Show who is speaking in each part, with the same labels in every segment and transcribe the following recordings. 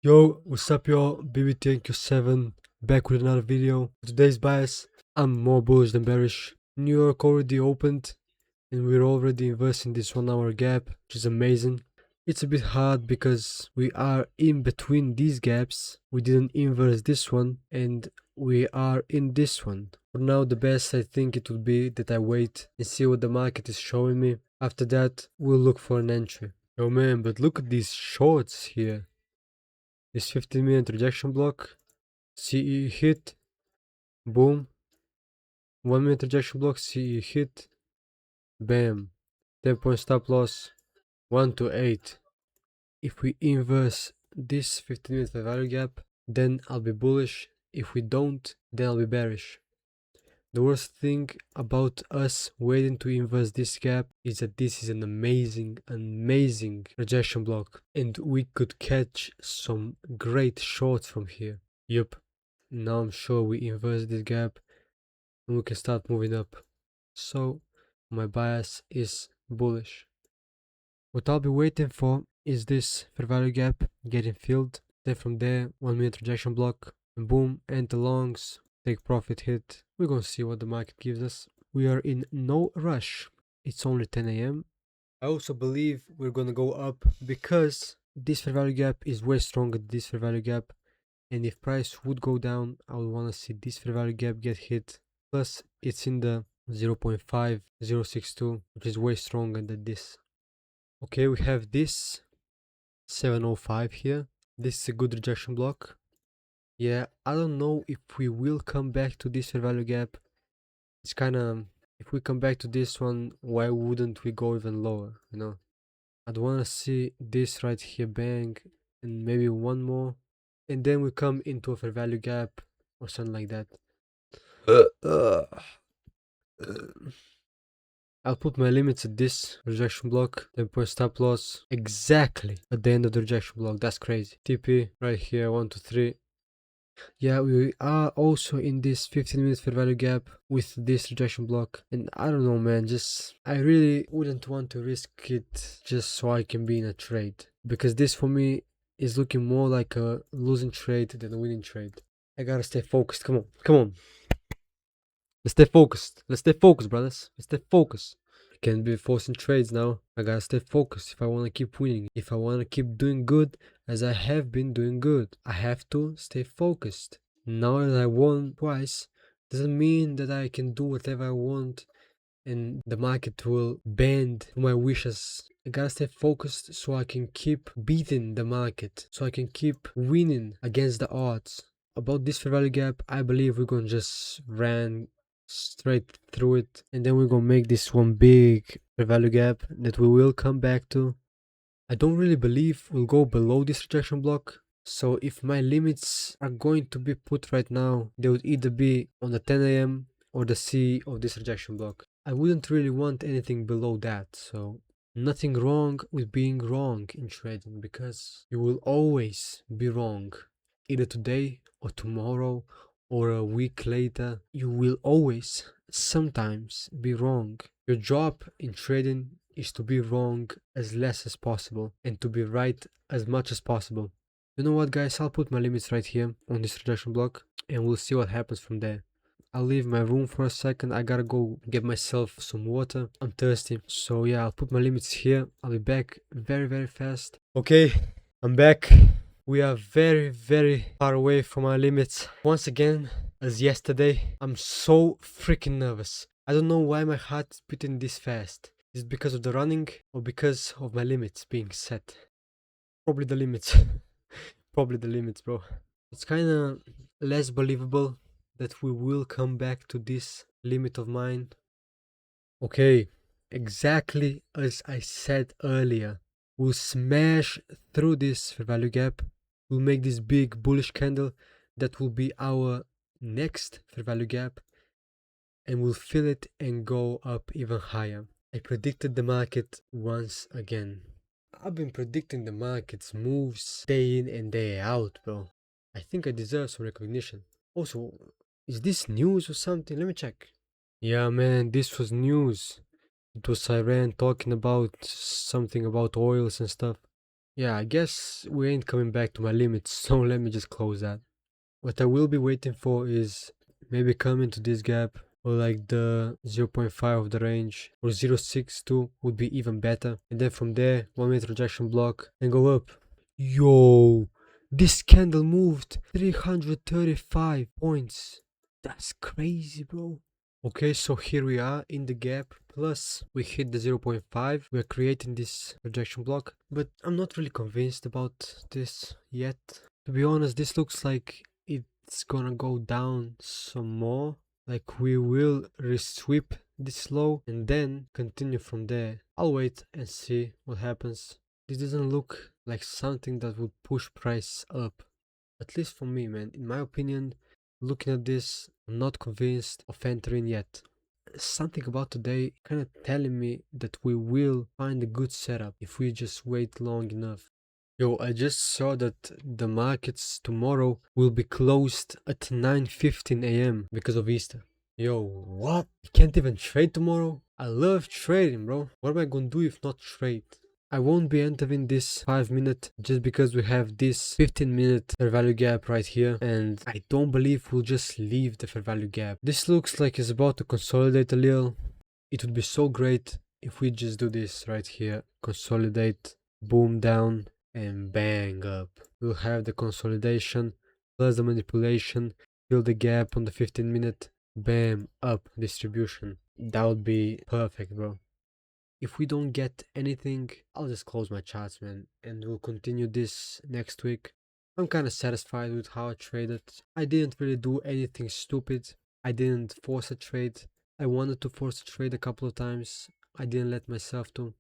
Speaker 1: Yo, what's up y'all? BBTNQ7 back with another video. Today's bias, I'm more bullish than bearish. New York already opened and we're already inversing this 1 hour gap, which is amazing. It's a bit hard because we are in between these gaps. We didn't inverse this one and we are in this one. For now, the best I think it would be that I wait and see what the market is showing me. After that, we'll look for an entry. Oh man, but look at these shorts here. This 15-minute rejection block, CE hit, boom. 1 minute rejection block, CE hit, bam. 10-point stop loss, 1 to 8. If we inverse this 15-minute value gap, then I'll be bullish. If we don't, then I'll be bearish. The worst thing about us waiting to inverse this gap is that this is an amazing rejection block and we could catch some great shorts from here. Yup, now I'm sure we inverse this gap and we can start moving up. So my bias is bullish. What I'll be waiting for is this fair value gap getting filled. Then from there, 1 minute rejection block, and boom, enter longs, take profit hit. We're gonna see what the market gives us. We are in no rush. It's only 10 a.m. I also believe we're gonna go up because this fair value gap is way stronger than this fair value gap. And if price would go down, I would wanna see this fair value gap get hit. Plus, it's in the 0.5062, which is way stronger than this. Okay, we have this 705 here. This is a good rejection block. Yeah, I don't know if we will come back to this fair value gap. It's kind of, if we come back to this one, why wouldn't we go even lower, you know? I'd want to see this right here, bang, and maybe one more. And then we come into a fair value gap or something like that. I'll put my limits at this rejection block, then put stop loss exactly at the end of the rejection block. That's crazy. TP right here, 1 to 3. Yeah, we are also in this 15-minute fair value gap with this rejection block. And I don't know, man, I really wouldn't want to risk it just so I can be in a trade. Because this for me is looking more like a losing trade than a winning trade. I gotta stay focused. Come on. Let's stay focused, brothers. Let's stay focused. I can't be forcing trades now. I gotta stay focused if I wanna keep winning. If I wanna keep doing good as I have been doing good, I have to stay focused. Now that I won twice, doesn't mean that I can do whatever I want and the market will bend to my wishes. I gotta stay focused so I can keep beating the market, so I can keep winning against the odds. About this fair value gap, I believe we're gonna just run straight through it, and then we're gonna make this one big fair value gap that we will come back to. I don't really believe we'll go below this rejection block. So if my limits are going to be put right now, they would either be on the 10 a.m. or the C of this rejection block. I wouldn't really want anything below that, so nothing wrong with being wrong in trading because you will always be wrong. Either today or tomorrow or a week later, you will always, sometimes, be wrong. Your job in trading is to be wrong as less as possible and to be right as much as possible. You know what, guys? I'll put my limits right here on this rejection block and we'll see what happens from there. I'll leave my room for a second. I gotta go get myself some water. I'm thirsty. So yeah, I'll put my limits here. I'll be back very fast. Okay, I'm back. We are very far away from our limits. Once again, as yesterday, I'm so freaking nervous. I don't know why my heart is beating this fast. Is it because of the running or because of my limits being set? Probably the limits. Probably the limits, bro. It's kinda less believable that we will come back to this limit of mine. Okay, exactly as I said earlier. We'll smash through this fair value gap. We'll make this big bullish candle that will be our next fair value gap, and we'll fill it and go up even higher. I predicted the market once again. I've been predicting the market's moves day in and day out, bro. I think I deserve some recognition. Also, is this news or something? Let me check. Yeah, man, this was news. It was Iran talking about something about oils and stuff. Yeah, I guess we ain't coming back to my limits, so let me just close that. What I will be waiting for is maybe coming to this gap, or like the zero point 0.5 of the range, or 0.62 would be even better. And then from there, 1 minute rejection block and go up. Yo, this candle moved 335 points. That's crazy, bro. Okay, so here we are in the gap, plus we hit the 0.5, we're creating this rejection block, but I'm not really convinced about this yet. To be honest, this looks like it's gonna go down some more, like we will resweep this low and then continue from there. I'll wait and see what happens. This doesn't look like something that would push price up, at least for me, man. In my opinion, looking at this, I'm not convinced of entering yet. Something about today kind of telling me that we will find a good setup if we just wait long enough. Yo, I just saw that the markets tomorrow will be closed at 9:15 a.m. because of Easter. Yo, what? You can't even trade tomorrow? I love trading, bro. What am I gonna do if not trade? I won't be entering this 5 minute just because we have this 15-minute fair value gap right here, and I don't believe we'll just leave the fair value gap. This looks like it's about to consolidate a little. It would be so great if we just do this right here. Consolidate, boom down, and bang up. We'll have the consolidation plus the manipulation, fill the gap on the 15-minute, bam, up distribution. That would be perfect, bro. If we don't get anything, I'll just close my charts, man, and we'll continue this next week. I'm kind of satisfied with how I traded. I didn't really do anything stupid. I didn't force a trade. I wanted to force a trade a couple of times. I didn't let myself to.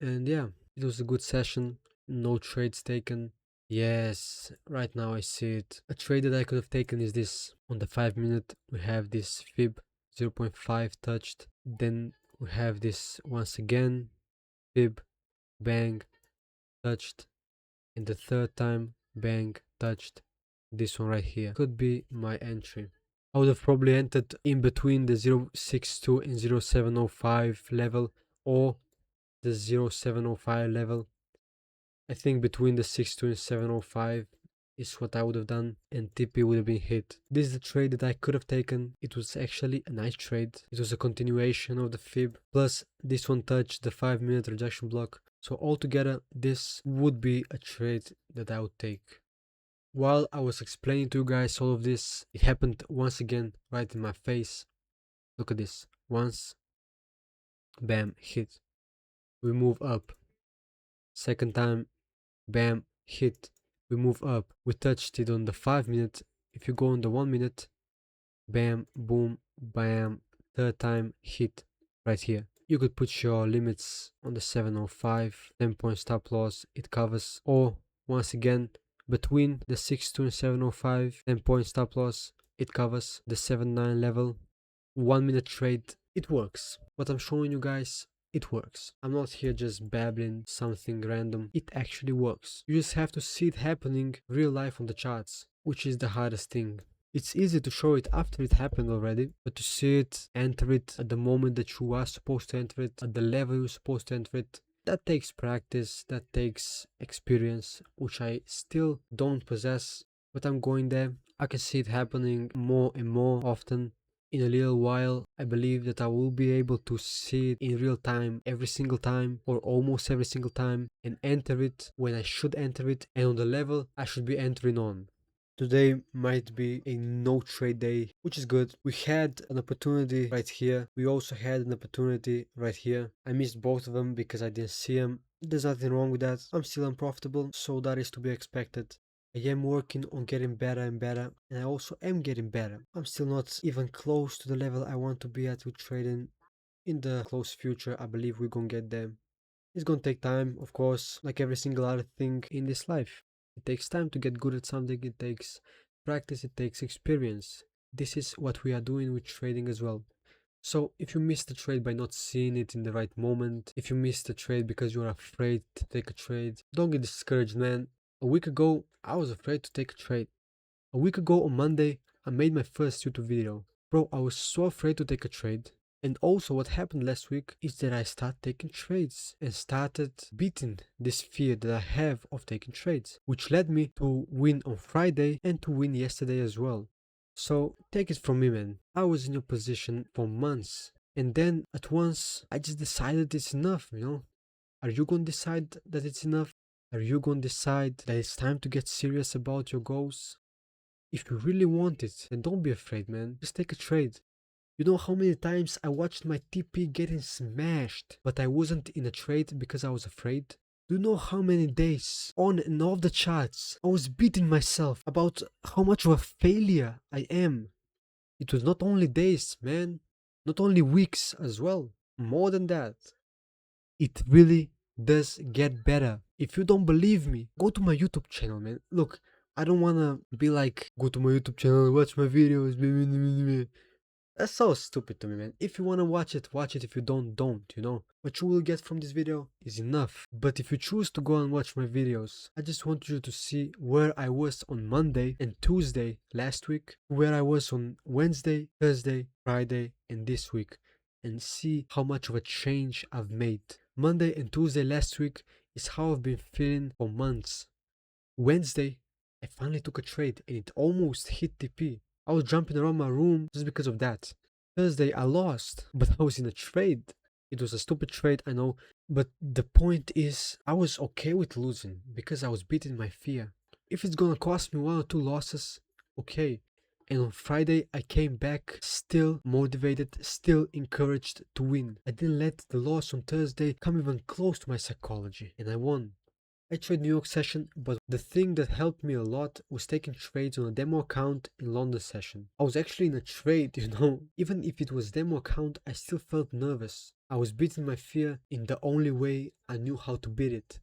Speaker 1: And yeah, it was a good session. No trades taken. Yes, right now I see it. A trade that I could have taken is this. On the 5 minute, we have this fib 0.5 touched. Then we have this once again, fib, bang, touched, and the third time, bang, touched. This one right here could be my entry. I would have probably entered in between the 0.62 and 0.705 level, or the 0.705 level. I think between the 62 and 705 is what I would have done, and TP would have been hit. This is the trade that I could have taken. It was actually a nice trade. It was a continuation of the fib, plus this one touched the 5 minute rejection block. So altogether, this would be a trade that I would take. While I was explaining to you guys all of this, it happened once again right in my face. Look at this. Once, bam, hit. We move up. Second time, bam, hit. We move up. We touched it on the 5 minute. If you go on the 1 minute, bam, boom, bam, third time, hit right here. You could put your limits on the 705, 10-point stop loss, it covers. Or once again, between the 62 and 705, 10-point stop loss, it covers the 79 level. 1 minute trade, it works. What I'm showing you guys, it works. I'm not here just babbling something random. It actually works. You just have to see it happening real life on the charts, which is the hardest thing. It's easy to show it after it happened already, but to see it, enter it at the moment that you are supposed to enter it, at the level you're supposed to enter it, that takes practice, that takes experience, which I still don't possess, but I'm going there. I can see it happening more and more often. In a little while, I believe that I will be able to see it in real time every single time, or almost every single time, and enter it when I should enter it and on the level I should be entering on. Today might be a no trade day, which is good. We had an opportunity right here. We also had an opportunity right here. I missed both of them because I didn't see them. There's nothing wrong with that. I'm still unprofitable, so that is to be expected. I am working on getting better and better, and I also am getting better. I'm still not even close to the level I want to be at with trading. In the close future, I believe we're gonna get there. It's gonna take time, of course, like every single other thing in this life. It takes time to get good at something, it takes practice, it takes experience. This is what we are doing with trading as well. So if you miss the trade by not seeing it in the right moment, if you miss the trade because you're afraid to take a trade, don't get discouraged, man. A week ago, I was afraid to take a trade. A week ago on Monday, I made my first YouTube video. Bro, I was so afraid to take a trade. And also what happened last week is that I started taking trades and started beating this fear that I have of taking trades, which led me to win on Friday and to win yesterday as well. So take it from me, man. I was in your position for months, and then at once I just decided it's enough, you know? Are you going to decide that it's enough? Are you going to decide that it's time to get serious about your goals? If you really want it, then don't be afraid, man. Just take a trade. You know how many times I watched my TP getting smashed, but I wasn't in a trade because I was afraid? Do you know how many days on and off the charts I was beating myself about how much of a failure I am? It was not only days, man, not only weeks as well, more than that. It really does get better. If you don't believe me, go to my YouTube channel, man. Look, I don't wanna be like, go to my YouTube channel, watch my videos. That's so stupid to me, man. If you wanna watch it, watch it. If you don't, you know. What you will get from this video is enough. But if you choose to go and watch my videos, I just want you to see where I was on Monday and Tuesday last week, where I was on Wednesday, Thursday, Friday, and this week, and see how much of a change I've made. Monday and Tuesday last week is how I've been feeling for months. Wednesday, I finally took a trade and it almost hit TP. I was jumping around my room just because of that. Thursday, I lost, but I was in a trade. It was a stupid trade, I know, but the point is, I was okay with losing because I was beating my fear. If it's gonna cost me 1 or 2 losses, okay. And on Friday, I came back still motivated, still encouraged to win. I didn't let the loss on Thursday come even close to my psychology, and I won. I trade New York session, but the thing that helped me a lot was taking trades on a demo account in London session. I was actually in a trade, you know. Even if it was demo account, I still felt nervous. I was beating my fear in the only way I knew how to beat it,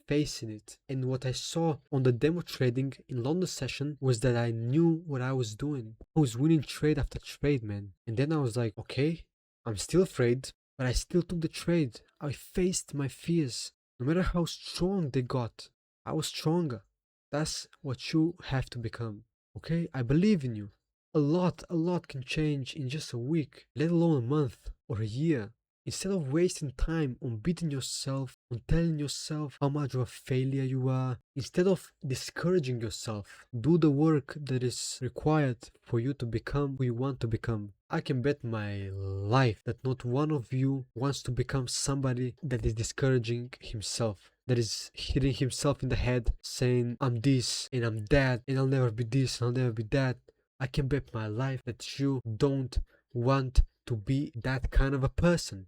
Speaker 1: facing it. And what I saw on the demo trading in London session was that I knew what I was doing. I was winning trade after trade, man. And then I was like, okay, I'm still afraid, but I still took the trade. I faced my fears. No matter how strong they got, I was stronger. That's what you have to become. Okay? I believe in you. A lot can change in just a week, let alone a month or a year. Instead of wasting time on beating yourself, on telling yourself how much of a failure you are, instead of discouraging yourself, do the work that is required for you to become who you want to become. I can bet my life that not one of you wants to become somebody that is discouraging himself, that is hitting himself in the head saying, I'm this and I'm that and I'll never be this and I'll never be that. I can bet my life that you don't want to be that kind of a person.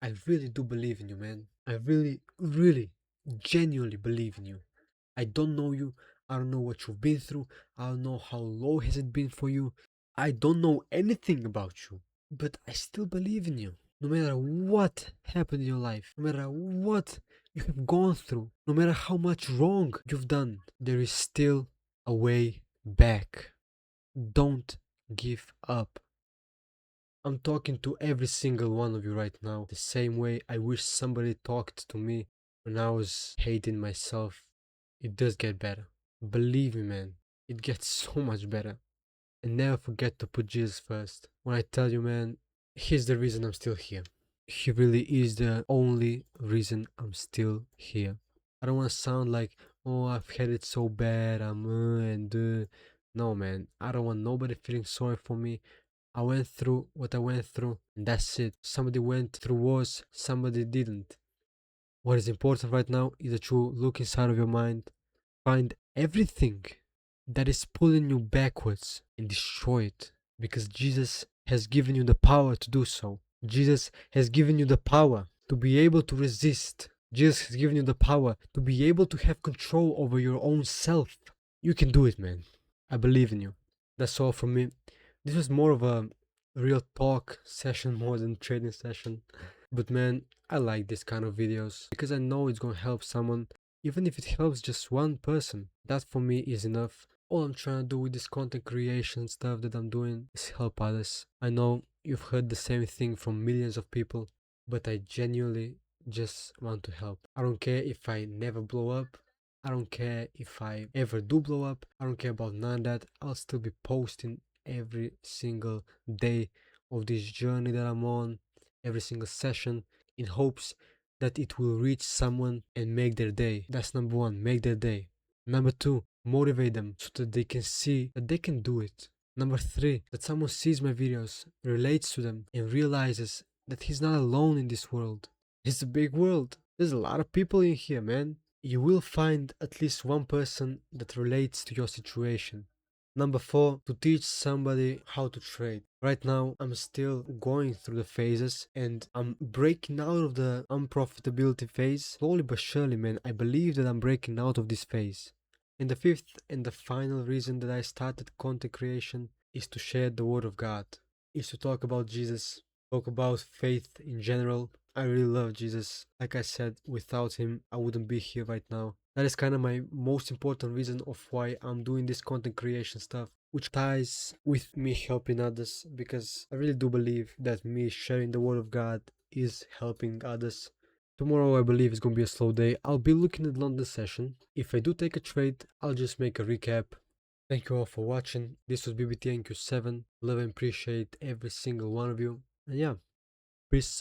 Speaker 1: I really do believe in you, man. I really, really, genuinely believe in you. I don't know you. I don't know what you've been through. I don't know how low has it been for you. I don't know anything about you. But I still believe in you. No matter what happened in your life, no matter what you have gone through, no matter how much wrong you've done, there is still a way back. Don't give up. I'm talking to every single one of you right now, the same way I wish somebody talked to me when I was hating myself. It does get better. Believe me, man, it gets so much better. And never forget to put Jesus first. When I tell you, man, he's the reason I'm still here. He really is the only reason I'm still here. I don't want to sound like, oh, I've had it so bad, No, man, I don't want nobody feeling sorry for me. I went through what I went through, and that's it. Somebody went through worse, somebody didn't. What is important right now is that you look inside of your mind, find everything that is pulling you backwards and destroy it. Because Jesus has given you the power to do so. Jesus has given you the power to be able to resist. Jesus has given you the power to be able to have control over your own self. You can do it, man. I believe in you. That's all from me. This was more of a real talk session more than trading session. But man, I like this kind of videos because I know it's gonna help someone. Even if it helps just one person, that for me is enough. All I'm trying to do with this content creation stuff that I'm doing is help others. I know you've heard the same thing from millions of people, but I genuinely just want to help. I don't care if I never blow up. I don't care if I ever do blow up. I don't care about none of that. I'll still be posting every single day of this journey that I'm on, every single session, in hopes that it will reach someone and make their day. That's number one, make their day. Number two, motivate them so that they can see that they can do it. Number three, that someone sees my videos, relates to them, and realizes that he's not alone in this world. It's a big world. There's a lot of people in here, man. You will find at least one person that relates to your situation. Number four, to teach somebody how to trade. Right now, I'm still going through the phases and I'm breaking out of the unprofitability phase. Slowly but surely, man, I believe that I'm breaking out of this phase. And the fifth and the final reason that I started content creation is to share the word of God, is to talk about Jesus, talk about faith in general. I really love Jesus. Like I said, without him, I wouldn't be here right now. That is kind of my most important reason of why I'm doing this content creation stuff, which ties with me helping others, because I really do believe that me sharing the word of God is helping others. Tomorrow I believe is going to be a slow day. I'll be looking at London session. If I do take a trade, I'll just make a recap. Thank you all for watching. This was BBTNQ7. Love and appreciate every single one of you. And yeah, peace